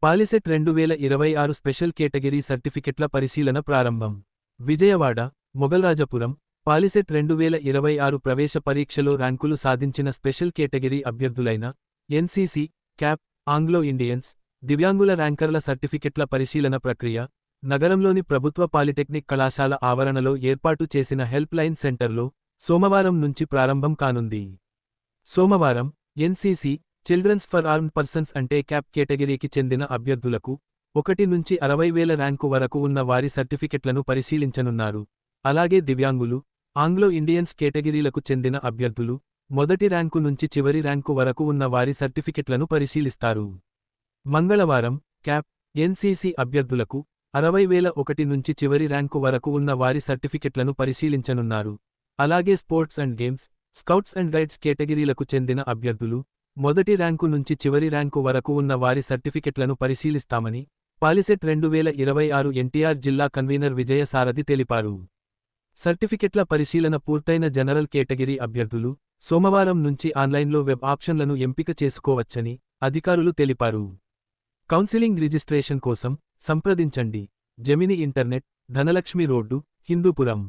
POLYCET 2026 special category సర్టిఫికెట్ల పరిశీలన ప్రారంభం. విజయవాడ, మొగల్రాజపురం, పాలిసెట్ 2026 ప్రవేశ పరీక్షలో ర్యాంకులు సాధించిన స్పెషల్ కేటగిరీ అభ్యర్థులైన ఎన్సీసీ, క్యాప్, ఆంగ్లో ఇండియన్స్, దివ్యాంగుల ర్యాంకర్ల సర్టిఫికెట్ల పరిశీలన ప్రక్రియ, నగరంలోని ప్రభుత్వ పాలిటెక్నిక్ కళాశాల ఆవరణలో ఏర్పాటు చేసిన హెల్ప్ లైన్ సెంటర్లో సోమవారం నుంచి ప్రారంభం కానుంది. సోమవారం, NCC, children's for armed persons అంటే క్యాప్ కేటగిరీకి చెందిన అభ్యర్థులకు 1 నుంచి 60,000 ర్యాంకు వరకు ఉన్న వారి సర్టిఫికెట్లను పరిశీలించనున్నారు. అలాగే దివ్యాంగులు, ఆంగ్లో ఇండియన్స్ కేటగిరీలకు చెందిన అభ్యర్థులు, మొదటి ర్యాంకు నుంచి చివరి ర్యాంకు వరకు ఉన్న వారి సర్టిఫికెట్లను పరిశీలిస్తారు. మంగళవారం, క్యాప్, ఎన్సీసీ అభ్యర్థులకు 60,001 నుంచి చివరి ర్యాంకు వరకు ఉన్న వారి సర్టిఫికెట్లను పరిశీలించనున్నారు. అలాగే sports and games, scouts and guides కేటగిరీలకు చెందిన అభ్యర్థులు, మొదటి ర్యాంకు నుంచి చివరి ర్యాంకు వరకు ఉన్న వారి సర్టిఫికెట్లను పరిశీలిస్తామని పాలిసెట్ 2026 ఎన్టీఆర్ జిల్లా కన్వీనర్ విజయసారథి తెలిపారు. సర్టిఫికెట్ల పరిశీలన పూర్తయిన జనరల్ కేటగిరీ అభ్యర్థులు సోమవారం నుంచి ఆన్లైన్లో వెబ్ ఆప్షన్లను ఎంపిక చేసుకోవచ్చని అధికారులు తెలిపారు. కౌన్సిలింగ్ రిజిస్ట్రేషన్ కోసం సంప్రదించండి. Gemini internet, Dhanalakshmi road, Hindupuram.